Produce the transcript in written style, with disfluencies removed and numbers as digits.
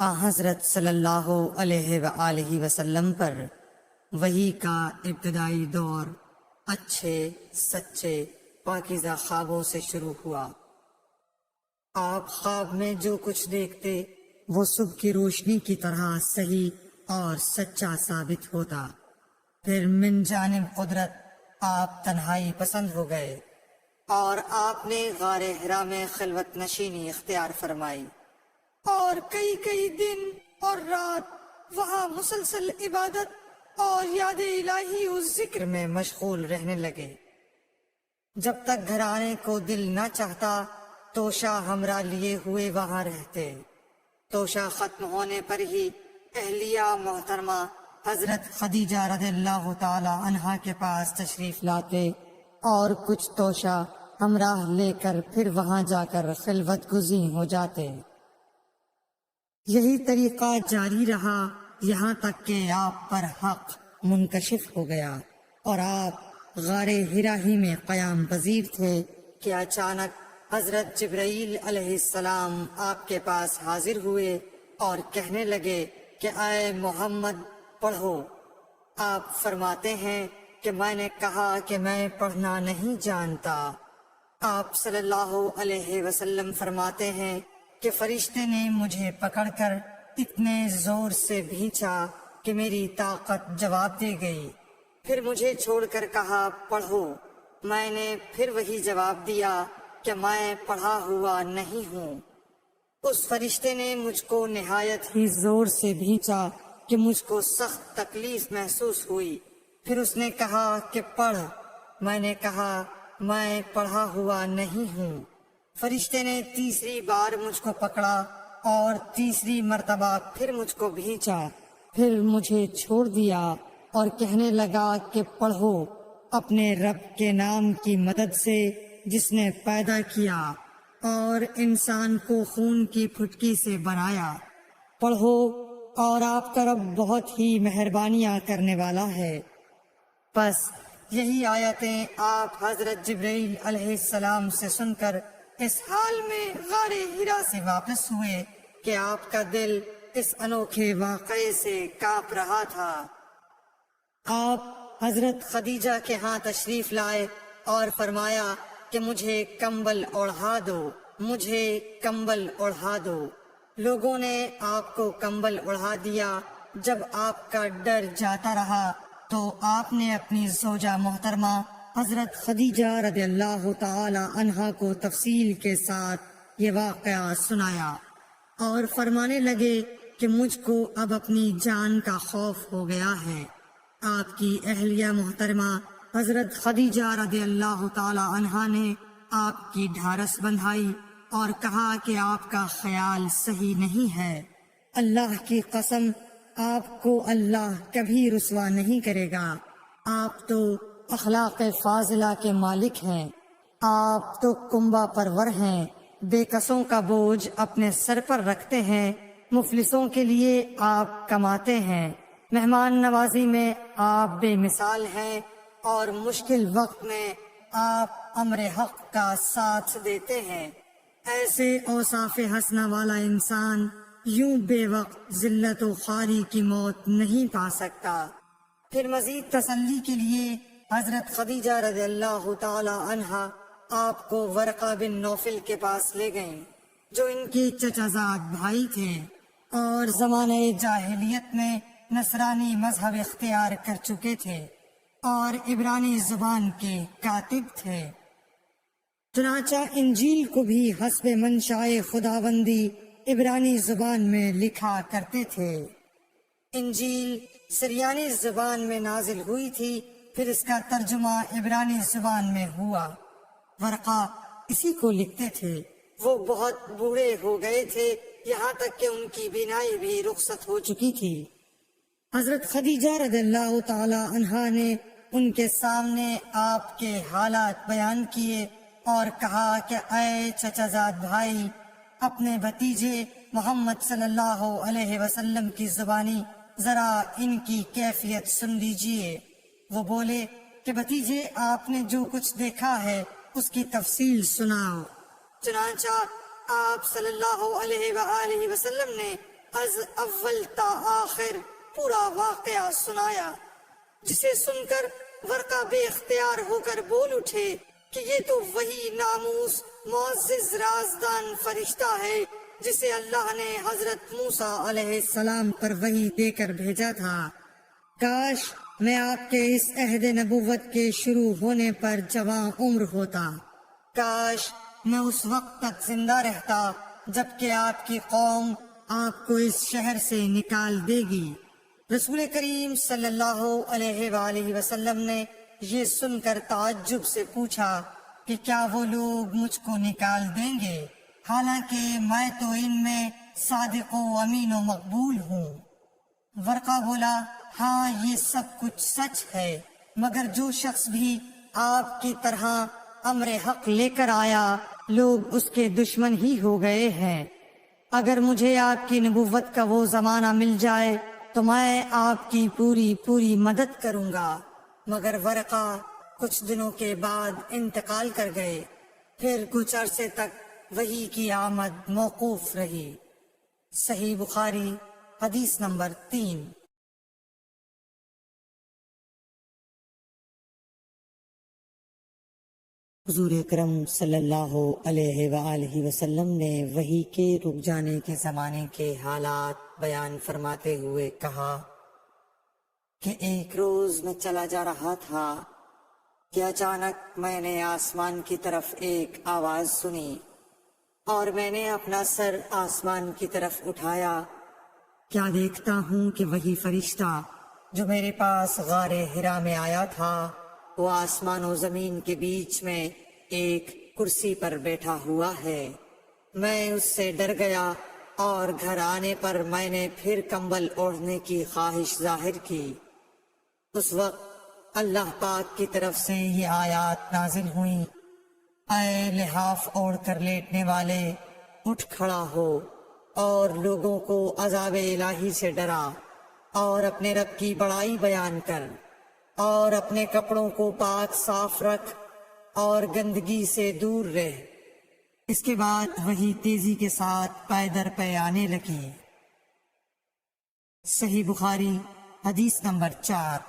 حضرت صلی اللہ علیہ وآلہ وسلم پر وحی کا ابتدائی دور اچھے سچے پاکیزہ خوابوں سے شروع ہوا۔ آپ خواب میں جو کچھ دیکھتے وہ صبح کی روشنی کی طرح صحیح اور سچا ثابت ہوتا۔ پھر من جانب قدرت آپ تنہائی پسند ہو گئے اور آپ نے غار حرا میں خلوت نشینی اختیار فرمائی اور کئی دن اور رات وہاں مسلسل عبادت اور یاد الہی و ذکر میں مشغول رہنے لگے۔ جب تک گھر آنے کو دل نہ چاہتا توشہ ہمراہ لیے ہوئے وہاں رہتے۔ توشہ ختم ہونے پر ہی اہلیہ محترمہ حضرت خدیجہ رضی اللہ تعالی عنہا کے پاس تشریف لاتے اور کچھ توشہ ہمراہ لے کر پھر وہاں جا کر خلوت گزین ہو جاتے۔ یہی طریقہ جاری رہا یہاں تک کہ آپ پر حق منکشف ہو گیا اور آپ غار حرا ہی میں قیام پذیر تھے کہ اچانک حضرت جبرائیل علیہ السلام آپ کے پاس حاضر ہوئے اور کہنے لگے کہ اے محمد پڑھو۔ آپ فرماتے ہیں کہ میں نے کہا کہ میں پڑھنا نہیں جانتا۔ آپ صلی اللہ علیہ وسلم فرماتے ہیں کہ فرشتے نے مجھے پکڑ کر اتنے زور سے بھینچا کہ میری طاقت جواب دے گئی۔ پھر مجھے چھوڑ کر کہا پڑھو۔ میں نے پھر وہی جواب دیا کہ میں پڑھا ہوا نہیں ہوں۔ اس فرشتے نے مجھ کو نہایت ہی زور سے بھینچا کہ مجھ کو سخت تکلیف محسوس ہوئی۔ پھر اس نے کہا کہ پڑھ۔ میں نے کہا میں پڑھا ہوا نہیں ہوں۔ فرشتے نے تیسری بار مجھ کو پکڑا اور تیسری مرتبہ پھر مجھ کو بھینچا۔ پھر مجھے چھوڑ دیا اور کہنے لگا کہ پڑھو اپنے رب کے نام کی مدد سے جس نے پیدا کیا اور انسان کو خون کی پھٹکی سے بنایا۔ پڑھو اور آپ کا رب بہت ہی مہربانیاں کرنے والا ہے۔ پس یہی آیتیں آپ حضرت جبرائیل علیہ السلام سے سن کر اس حال میں غار حرا سے واپس ہوئے کہ آپ کا دل اس انوکھے واقعے سے کانپ رہا تھا۔ آپ حضرت خدیجہ کے ہاں تشریف لائے اور فرمایا کہ مجھے کمبل اوڑھا دو، مجھے کمبل اوڑھا دو۔ لوگوں نے آپ کو کمبل اوڑھا دیا۔ جب آپ کا ڈر جاتا رہا تو آپ نے اپنی زوجہ محترمہ حضرت خدیجہ رضی اللہ تعالی عنہا کو تفصیل کے ساتھ یہ واقعہ سنایا اور فرمانے لگے کہ مجھ کو اب اپنی جان کا خوف ہو گیا ہے۔ آپ کی اہلیہ محترمہ حضرت خدیجہ رضی اللہ تعالی عنہا نے آپ کی ڈھارس بندھائی اور کہا کہ آپ کا خیال صحیح نہیں ہے۔ اللہ کی قسم آپ کو اللہ کبھی رسوا نہیں کرے گا۔ آپ تو اخلاق فاضلہ کے مالک ہیں۔ آپ تو کنبہ پرور ہیں، بے کسوں کا بوجھ اپنے سر پر رکھتے ہیں، مفلسوں کے لیے آپ کماتے ہیں، مہمان نوازی میں آپ بے مثال ہیں اور مشکل وقت میں آپ امر حق کا ساتھ دیتے ہیں۔ ایسے اوصاف حسنہ والا انسان یوں بے وقت ذلت و خواری کی موت نہیں پا سکتا۔ پھر مزید تسلی کے لیے حضرت خدیجہ رضی اللہ تعالی عنہا آپ کو ورقہ بن نوفل کے پاس لے گئیں جو ان کے چچا زاد بھائی تھے اور زمانہ جاہلیت میں نصرانی مذہب اختیار کر چکے تھے اور عبرانی زبان کے کاتب تھے۔ چنانچہ انجیل کو بھی حسب منشاء خداوندی عبرانی زبان میں لکھا کرتے تھے۔ انجیل سریانی زبان میں نازل ہوئی تھی، پھر اس کا ترجمہ عبرانی زبان میں ہوا۔ ورقہ اسی کو لکھتے تھے۔ وہ بہت بوڑھے ہو گئے تھے، یہاں تک کہ ان کی بینائی بھی رخصت ہو چکی تھی۔ حضرت خدیجہ رضی اللہ تعالی عنہا نے ان کے سامنے آپ کے حالات بیان کیے اور کہا کہ اے چچا زاد بھائی، اپنے بھتیجے محمد صلی اللہ علیہ وسلم کی زبانی ذرا ان کی کیفیت سن لیجئے۔ وہ بولے کہ بھتیجے آپ نے جو کچھ دیکھا ہے اس کی تفصیل سناؤ۔ چنانچہ آپ صلی اللہ علیہ وآلہ وسلم نے از اول تا آخر پورا واقعہ سنایا، جسے سن کر ورقہ بے اختیار ہو کر بول اٹھے کہ یہ تو وہی ناموس معزز رازدان فرشتہ ہے جسے اللہ نے حضرت موسیٰ علیہ السلام پر وحی دے کر بھیجا تھا۔ کاش میں آپ کے اس عہد نبوت کے شروع ہونے پر جوان عمر ہوتا، کاش میں اس وقت تک زندہ رہتا جبکہ آپ کی قوم آپ کو اس شہر سے نکال دے گی۔ رسول کریم صلی اللہ علیہ وآلہ وسلم نے یہ سن کر تعجب سے پوچھا کہ کیا وہ لوگ مجھ کو نکال دیں گے، حالانکہ میں تو ان میں صادق و امین و مقبول ہوں۔ ورقہ بولا، ہاں یہ سب کچھ سچ ہے، مگر جو شخص بھی آپ کی طرح امر حق لے کر آیا لوگ اس کے دشمن ہی ہو گئے ہیں۔ اگر مجھے آپ کی نبوت کا وہ زمانہ مل جائے تو میں آپ کی پوری مدد کروں گا، مگر ورقہ کچھ دنوں کے بعد انتقال کر گئے۔ پھر کچھ عرصے تک وحی کی آمد موقوف رہی۔ صحیح بخاری حدیث نمبر 3۔ حضور اکرم صلی اللہ علیہ وآلہ وسلم نے وحی کے رک جانے کے زمانے کے حالات بیان فرماتے ہوئے کہا کہ ایک روز میں چلا جا رہا تھا کہ اچانک میں نے آسمان کی طرف ایک آواز سنی اور میں نے اپنا سر آسمان کی طرف اٹھایا۔ کیا دیکھتا ہوں کہ وہی فرشتہ جو میرے پاس غار حرا میں آیا تھا وہ آسمان و زمین کے بیچ میں ایک کرسی پر بیٹھا ہوا ہے۔ میں اس سے ڈر گیا اور گھر آنے پر میں نے پھر کمبل اوڑھنے کی خواہش ظاہر کی۔ اس وقت اللہ پاک کی طرف سے یہ آیات نازل ہوئیں، اے لحاف اوڑھ کر لیٹنے والے، اٹھ کھڑا ہو اور لوگوں کو عذاب الہی سے ڈرا، اور اپنے رب کی بڑائی بیان کر، اور اپنے کپڑوں کو پاک صاف رکھ اور گندگی سے دور رہ۔ اس کے بعد وہی تیزی کے ساتھ پے در پے آنے لگی۔ صحیح بخاری حدیث نمبر 4۔